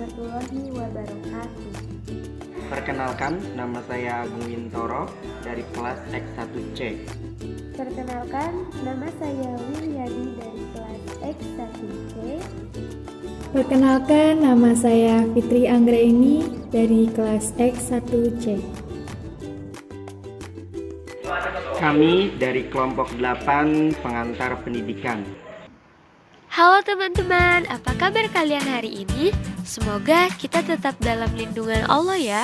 warahmatullahi wabarakatuh. Perkenalkan, nama saya Agung Wintoro dari kelas X1C. Perkenalkan, nama saya Wilyadi dari kelas X1C. Perkenalkan, nama saya Fitri Anggraeni dari kelas X1C. Kami dari kelompok 8 pengantar pendidikan. Halo teman-teman, apa kabar kalian hari ini? Semoga kita tetap dalam lindungan Allah ya.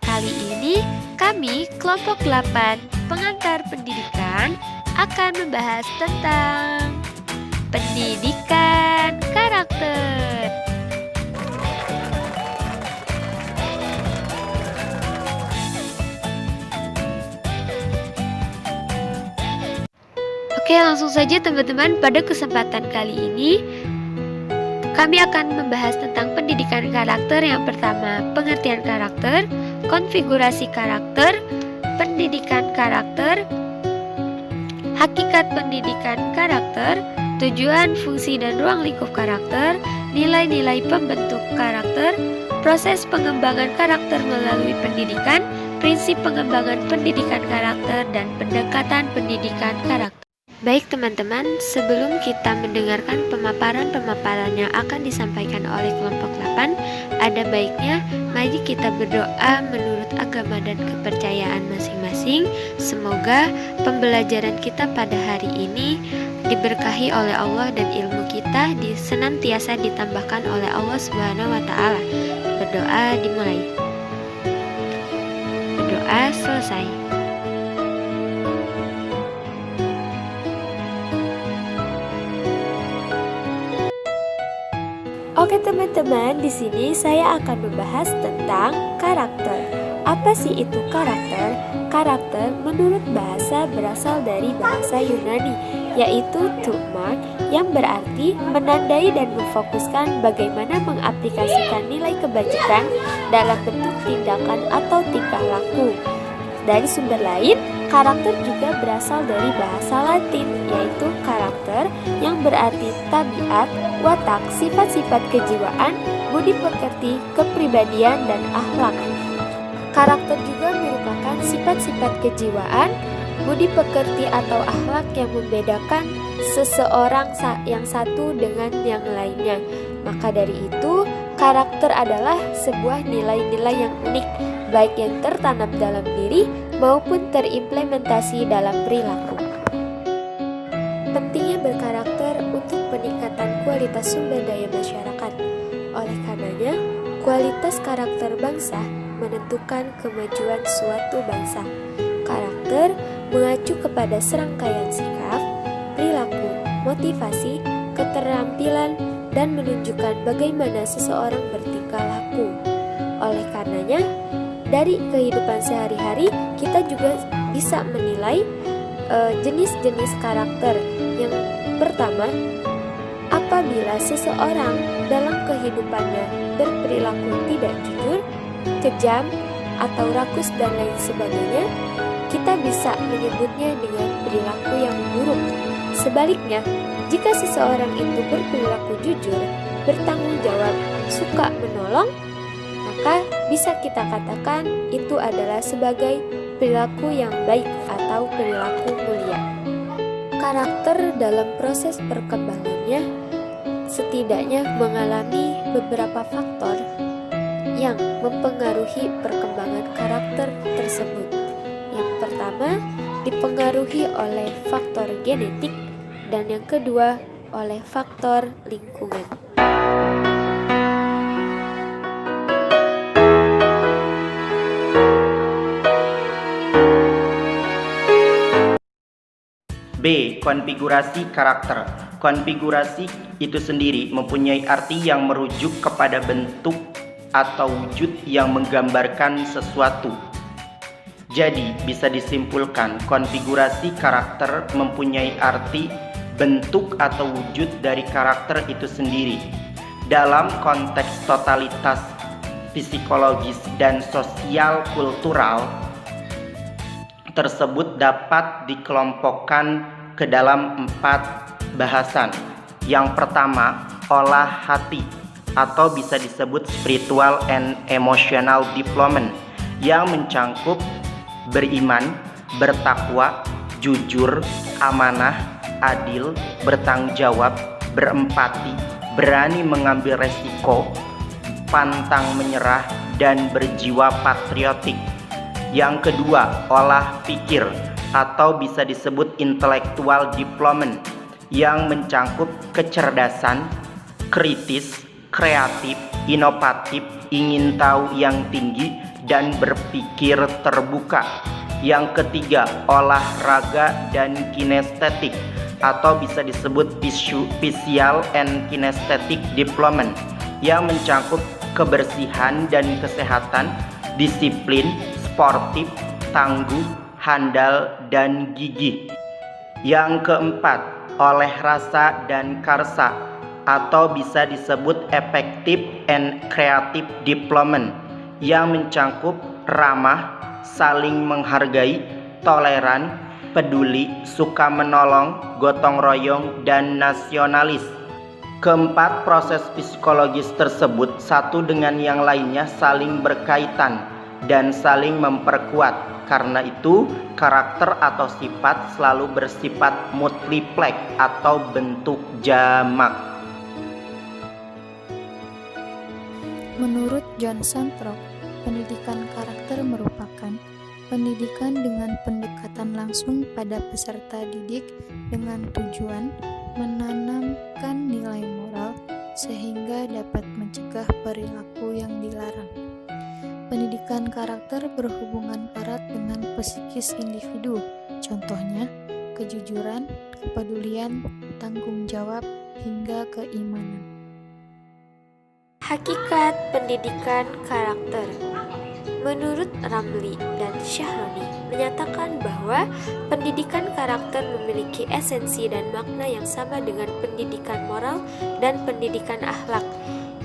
Kali ini kami kelompok 8 pengantar pendidikan akan membahas tentang pendidikan karakter. Oke, langsung saja teman-teman, pada kesempatan kali ini kami akan membahas tentang pendidikan karakter. Yang pertama, pengertian karakter, konfigurasi karakter, pendidikan karakter, hakikat pendidikan karakter, tujuan, fungsi, dan ruang lingkup karakter, nilai-nilai pembentuk karakter, proses pengembangan karakter melalui pendidikan, prinsip pengembangan pendidikan karakter, dan pendekatan pendidikan karakter. Baik teman-teman, sebelum kita mendengarkan pemaparan-pemaparan yang akan disampaikan oleh kelompok 8, ada baiknya mari kita berdoa menurut agama dan kepercayaan masing-masing. Semoga pembelajaran kita pada hari ini diberkahi oleh Allah dan ilmu kita senantiasa ditambahkan oleh Allah Subhanahu wa taala. Berdoa dimulai. Berdoa selesai. Oke teman-teman, di sini saya akan membahas tentang karakter. Apa sih itu karakter? Karakter menurut bahasa berasal dari bahasa Yunani, yaitu tukma, yang berarti menandai dan memfokuskan bagaimana mengaplikasikan nilai kebajikan dalam bentuk tindakan atau tingkah laku. Dari sumber lain, karakter juga berasal dari bahasa Latin, yaitu karakter yang berarti tabiat, watak, sifat-sifat kejiwaan, budi pekerti, kepribadian, dan akhlak. Karakter juga merupakan sifat-sifat kejiwaan, budi pekerti atau akhlak yang membedakan seseorang yang satu dengan yang lainnya. Maka dari itu, karakter adalah sebuah nilai-nilai yang unik, baik yang tertanam dalam diri maupun terimplementasi dalam perilaku. Pentingnya berkarakter untuk peningkatan kualitas sumber daya masyarakat. Oleh karenanya, kualitas karakter bangsa menentukan kemajuan suatu bangsa. Karakter mengacu kepada serangkaian sikap, perilaku, motivasi, keterampilan, dan menunjukkan bagaimana seseorang bertingkah laku. Oleh karenanya, dari kehidupan sehari-hari kita juga bisa menilai jenis-jenis karakter. Yang pertama, apabila seseorang dalam kehidupannya berperilaku tidak jujur, kejam, atau rakus dan lain sebagainya, kita bisa menyebutnya dengan perilaku yang buruk. Sebaliknya, jika seseorang itu berperilaku jujur, bertanggung jawab, suka menolong, maka bisa kita katakan itu adalah sebagai perilaku yang baik atau perilaku mulia. Karakter dalam proses perkembangannya setidaknya mengalami beberapa faktor yang mempengaruhi perkembangan karakter tersebut. Yang pertama, dipengaruhi oleh faktor genetik, dan yang kedua oleh faktor lingkungan. B. Konfigurasi karakter. Konfigurasi itu sendiri mempunyai arti yang merujuk kepada bentuk atau wujud yang menggambarkan sesuatu. Jadi, bisa disimpulkan konfigurasi karakter mempunyai arti bentuk atau wujud dari karakter itu sendiri. Dalam konteks totalitas psikologis dan sosial kultural, tersebut dapat dikelompokkan ke dalam 4 bahasan. Yang pertama, olah hati. atau bisa disebut spiritual and emotional development, yang mencangkup beriman, bertakwa, jujur, amanah, adil, bertanggung jawab, berempati, berani mengambil resiko, pantang menyerah, dan berjiwa patriotik. Yang kedua, olah pikir atau bisa disebut intellectual development, yang mencangkup kecerdasan, kritis, kreatif, inovatif, ingin tahu yang tinggi, dan berpikir terbuka. Yang ketiga, olahraga dan kinestetik atau bisa disebut visual and kinesthetic development, yang mencangkup kebersihan dan kesehatan, disiplin, sportif, tangguh, handal, dan gigih. Yang keempat, oleh rasa dan karsa atau bisa disebut effective and creative development, yang mencangkup ramah, saling menghargai, toleran, peduli, suka menolong, gotong royong, dan nasionalis. Keempat, proses psikologis tersebut satu dengan yang lainnya saling berkaitan dan saling memperkuat. Karena itu, karakter atau sifat selalu bersifat multiplek atau bentuk jamak. Menurut John Santrok, pendidikan karakter merupakan pendidikan dengan pendekatan langsung pada peserta didik dengan tujuan menanamkan nilai moral sehingga dapat mencegah perilaku yang dilarang. Pendidikan karakter berhubungan erat dengan psikis individu, contohnya kejujuran, kepedulian, tanggung jawab, hingga keimanan. Hakikat pendidikan karakter. Menurut Ramli dan Syahroni menyatakan bahwa pendidikan karakter memiliki esensi dan makna yang sama dengan pendidikan moral dan pendidikan akhlak,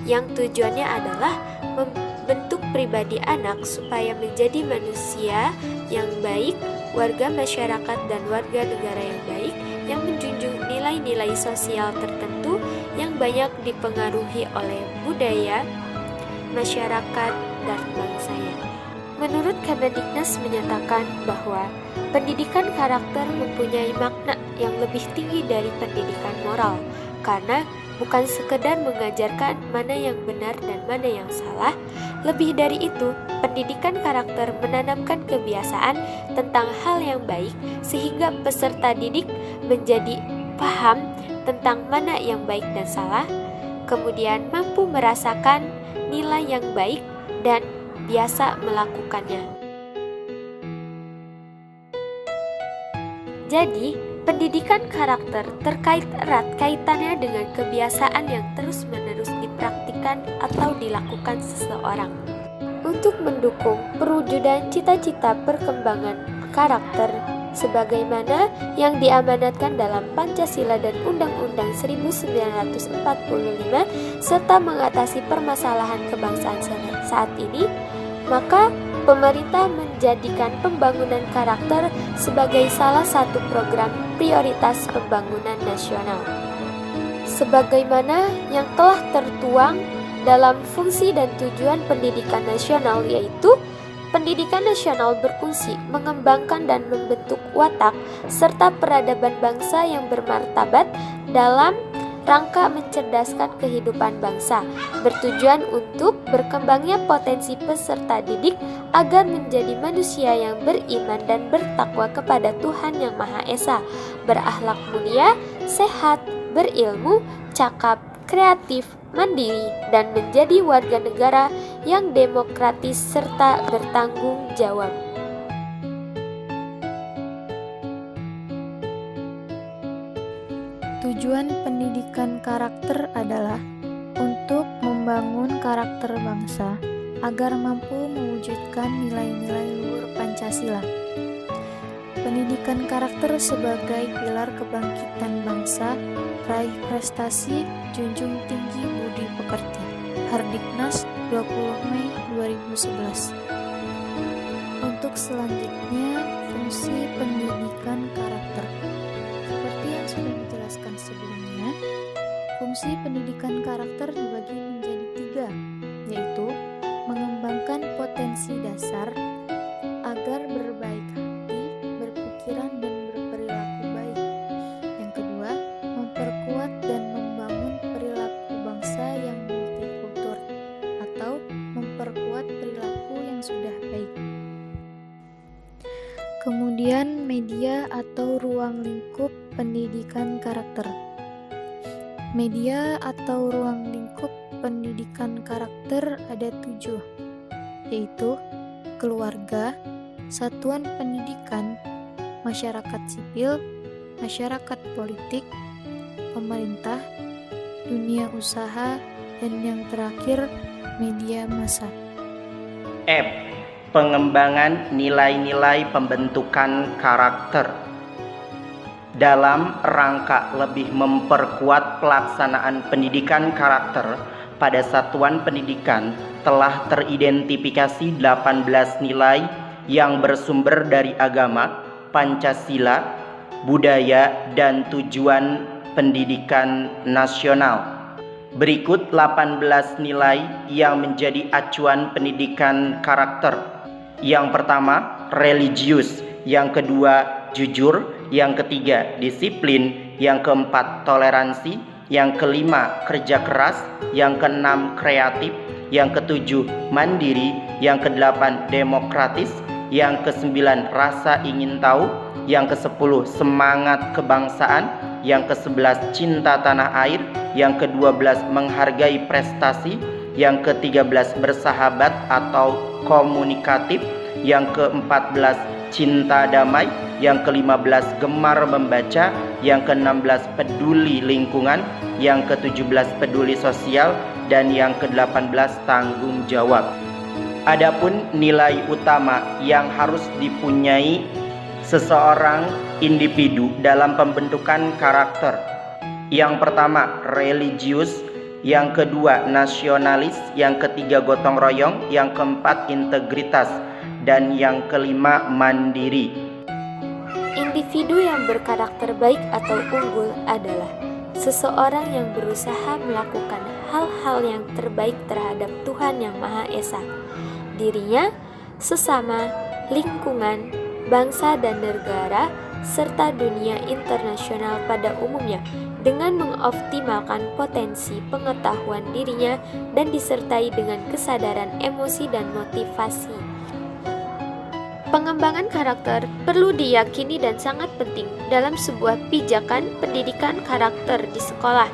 yang tujuannya adalah membentuk pribadi anak supaya menjadi manusia yang baik, warga masyarakat dan warga negara yang baik, yang menjunjung nilai-nilai sosial tertentu yang banyak dipengaruhi oleh budaya, masyarakat, dan bangsanya. Menurut Kemendiknas menyatakan bahwa pendidikan karakter mempunyai makna yang lebih tinggi dari pendidikan moral, karena bukan sekedar mengajarkan mana yang benar dan mana yang salah. Lebih dari itu, pendidikan karakter menanamkan kebiasaan tentang hal yang baik sehingga peserta didik menjadi paham tentang mana yang baik dan salah, kemudian mampu merasakan nilai yang baik dan biasa melakukannya. Jadi, pendidikan karakter terkait erat kaitannya dengan kebiasaan yang terus-menerus dipraktikkan atau dilakukan seseorang. Untuk mendukung perwujudan cita-cita perkembangan karakter sebagaimana yang diamanatkan dalam Pancasila dan Undang-Undang 1945 serta mengatasi permasalahan kebangsaan saat ini, maka pemerintah menjadikan pembangunan karakter sebagai salah satu program prioritas pembangunan nasional. Sebagaimana yang telah tertuang dalam fungsi dan tujuan pendidikan nasional, yaitu pendidikan nasional berfungsi mengembangkan dan membentuk watak serta peradaban bangsa yang bermartabat dalam rangka mencerdaskan kehidupan bangsa, bertujuan untuk berkembangnya potensi peserta didik agar menjadi manusia yang beriman dan bertakwa kepada Tuhan Yang Maha Esa, berakhlak mulia, sehat, berilmu, cakap, kreatif, mandiri, dan menjadi warga negara yang demokratis serta bertanggung jawab. Tujuan pendidikan karakter adalah untuk membangun karakter bangsa agar mampu mewujudkan nilai-nilai luhur Pancasila. Pendidikan karakter sebagai pilar kebangkitan bangsa, raih prestasi, junjung tinggi budi pekerti. Hardiknas 20 Mei 2011. Untuk selanjutnya, fungsi pendidikan karakter. Seperti yang sudah dijelaskan sebelumnya, fungsi pendidikan karakter dibagi menjadi dasar agar berbaik hati, berpikiran dan berperilaku baik. Yang kedua, memperkuat dan membangun perilaku bangsa yang multikultur atau memperkuat perilaku yang sudah baik. Kemudian media atau ruang lingkup pendidikan karakter. Media atau ruang lingkup pendidikan karakter ada 7, yaitu keluarga, satuan pendidikan, masyarakat sipil, masyarakat politik, pemerintah, dunia usaha, dan yang terakhir media massa. Pengembangan nilai-nilai pembentukan karakter. Dalam rangka lebih memperkuat pelaksanaan pendidikan karakter pada satuan pendidikan telah teridentifikasi 18 nilai yang bersumber dari agama, Pancasila, budaya, dan tujuan pendidikan nasional. Berikut 18 nilai yang menjadi acuan pendidikan karakter. Yang pertama, religius. Yang kedua, jujur. Yang ketiga, disiplin. Yang keempat, toleransi. Yang kelima, kerja keras. Yang keenam, kreatif. Yang ketujuh, mandiri. Yang kedelapan, demokratis. Yang kesembilan, rasa ingin tahu. Yang kesepuluh, semangat kebangsaan. Yang ke-11, cinta tanah air. Yang ke-12, menghargai prestasi. Yang ke-13, bersahabat atau komunikatif. Yang ke-14, cinta damai. Yang ke-15, gemar membaca. Yang ke-16, peduli lingkungan. Yang ke-17, peduli sosial. Dan yang ke-18, tanggung jawab. Adapun nilai utama yang harus dipunyai seseorang individu dalam pembentukan karakter. Yang pertama, religius. Yang kedua, nasionalis. Yang ketiga, gotong royong. Yang keempat, integritas. Dan yang kelima, mandiri. Individu yang berkarakter baik atau unggul adalah seseorang yang berusaha melakukan hal-hal yang terbaik terhadap Tuhan Yang Maha Esa, dirinya, sesama, lingkungan, bangsa dan negara, serta dunia internasional pada umumnya, dengan mengoptimalkan potensi pengetahuan dirinya dan disertai dengan kesadaran emosi dan motivasi. Pengembangan karakter perlu diyakini dan sangat penting dalam sebuah pijakan pendidikan karakter di sekolah.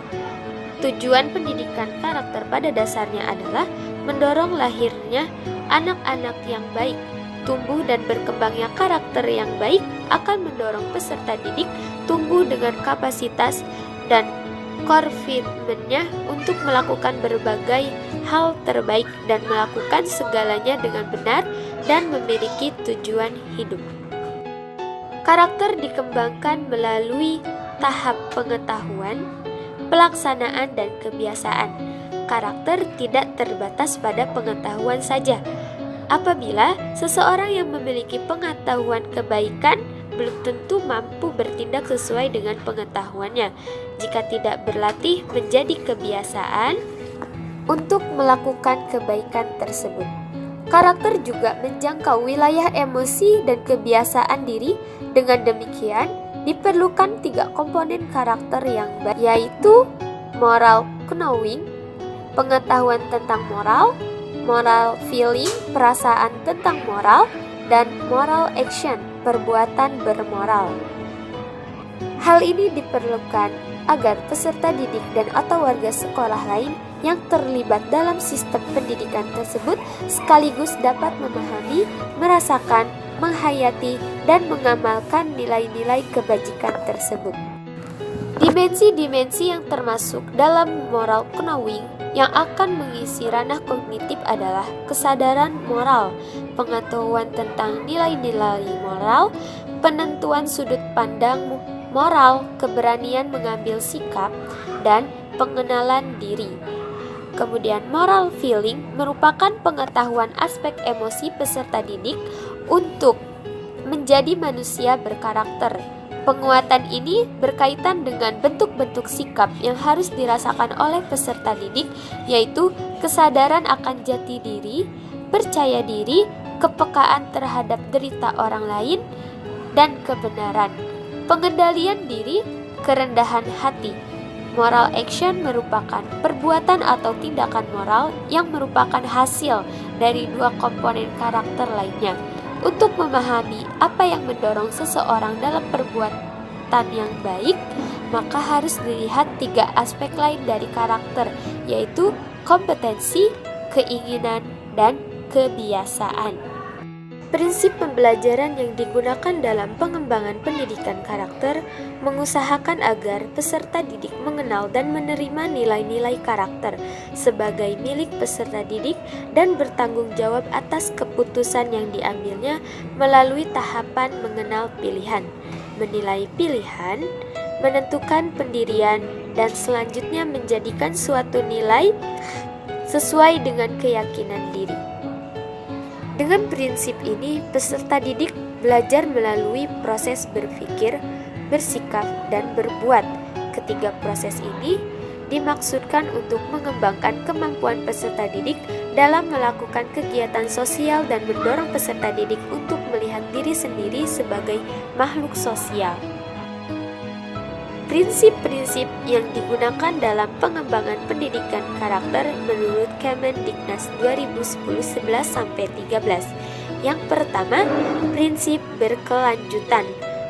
Tujuan pendidikan karakter pada dasarnya adalah mendorong lahirnya anak-anak yang baik. Tumbuh dan berkembangnya karakter yang baik akan mendorong peserta didik tumbuh dengan kapasitas dan komitmennya untuk melakukan berbagai hal terbaik dan melakukan segalanya dengan benar dan memiliki tujuan hidup. Karakter dikembangkan melalui tahap pengetahuan, pelaksanaan, dan kebiasaan. Karakter tidak terbatas pada pengetahuan saja. Apabila seseorang yang memiliki pengetahuan kebaikan belum tentu mampu bertindak sesuai dengan pengetahuannya jika tidak berlatih menjadi kebiasaan untuk melakukan kebaikan tersebut. Karakter juga menjangkau wilayah emosi dan kebiasaan diri. Dengan demikian, diperlukan 3 komponen karakter yang baik, yaitu moral knowing, pengetahuan tentang moral, moral feeling, perasaan tentang moral, dan moral action, perbuatan bermoral. Hal ini diperlukan agar peserta didik dan atau warga sekolah lain yang terlibat dalam sistem pendidikan tersebut sekaligus dapat memahami, merasakan, menghayati, dan mengamalkan nilai-nilai kebajikan tersebut. Dimensi-dimensi yang termasuk dalam moral knowing yang akan mengisi ranah kognitif adalah kesadaran moral, pengetahuan tentang nilai-nilai moral, penentuan sudut pandang moral, keberanian mengambil sikap, dan pengenalan diri. Kemudian moral feeling merupakan pengetahuan aspek emosi peserta didik untuk menjadi manusia berkarakter. Penguatan ini berkaitan dengan bentuk-bentuk sikap yang harus dirasakan oleh peserta didik, yaitu kesadaran akan jati diri, percaya diri, kepekaan terhadap derita orang lain, dan kebenaran. Pengendalian diri, kerendahan hati. Moral action merupakan perbuatan atau tindakan moral yang merupakan hasil dari dua komponen karakter lainnya. Untuk memahami apa yang mendorong seseorang dalam perbuatan yang baik, maka harus dilihat tiga aspek lain dari karakter, yaitu kompetensi, keinginan, dan kebiasaan. Prinsip pembelajaran yang digunakan dalam pengembangan pendidikan karakter mengusahakan agar peserta didik mengenal dan menerima nilai-nilai karakter sebagai milik peserta didik dan bertanggung jawab atas keputusan yang diambilnya melalui tahapan mengenal pilihan, menilai pilihan, menentukan pendirian, dan selanjutnya menjadikan suatu nilai sesuai dengan keyakinan diri. Dengan prinsip ini, peserta didik belajar melalui proses berpikir, bersikap, dan berbuat. Ketiga proses ini dimaksudkan untuk mengembangkan kemampuan peserta didik dalam melakukan kegiatan sosial dan mendorong peserta didik untuk melihat diri sendiri sebagai makhluk sosial. Prinsip-prinsip yang digunakan dalam pengembangan pendidikan karakter menurut Kemendiknas 2010-11-13. Yang pertama, prinsip berkelanjutan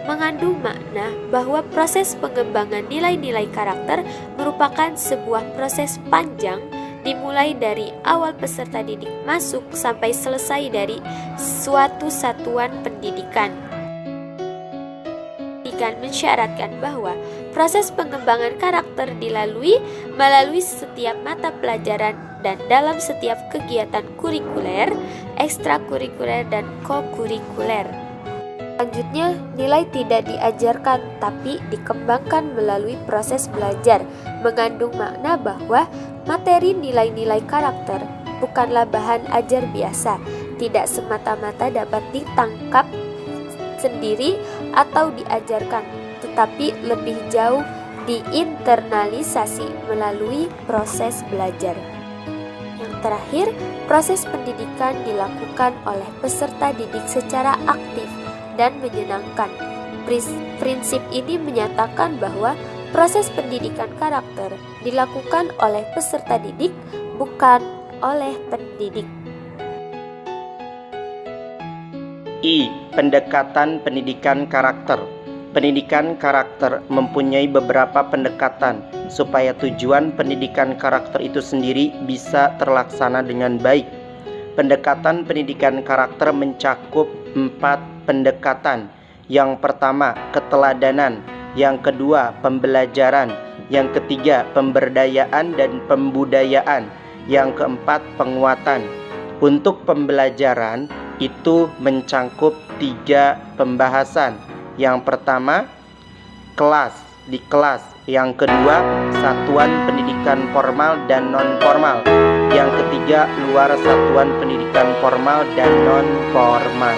mengandung makna bahwa proses pengembangan nilai-nilai karakter merupakan sebuah proses panjang dimulai dari awal peserta didik masuk sampai selesai dari suatu satuan pendidikan. Mensyaratkan bahwa proses pengembangan karakter dilalui melalui setiap mata pelajaran dan dalam setiap kegiatan kurikuler, ekstrakurikuler, dan kokurikuler. Selanjutnya, nilai tidak diajarkan tapi dikembangkan melalui proses belajar, mengandung makna bahwa materi nilai-nilai karakter bukanlah bahan ajar biasa, tidak semata-mata dapat ditangkap sendiri atau diajarkan, tetapi lebih jauh diinternalisasi melalui proses belajar. Yang terakhir, proses pendidikan dilakukan oleh peserta didik secara aktif dan menyenangkan. Prinsip ini menyatakan bahwa proses pendidikan karakter dilakukan oleh peserta didik, bukan oleh pendidik. I. Pendekatan pendidikan karakter. Pendidikan karakter mempunyai beberapa pendekatan supaya tujuan pendidikan karakter itu sendiri bisa terlaksana dengan baik. Pendekatan pendidikan karakter mencakup 4 pendekatan. Yang pertama, keteladanan. Yang kedua, pembelajaran. Yang ketiga, pemberdayaan dan pembudayaan. Yang keempat, penguatan. Untuk pembelajaran itu mencangkup 3 pembahasan. Yang pertama, kelas, di kelas. Yang kedua, satuan pendidikan formal dan non-formal. Yang ketiga, luar satuan pendidikan formal dan non-formal.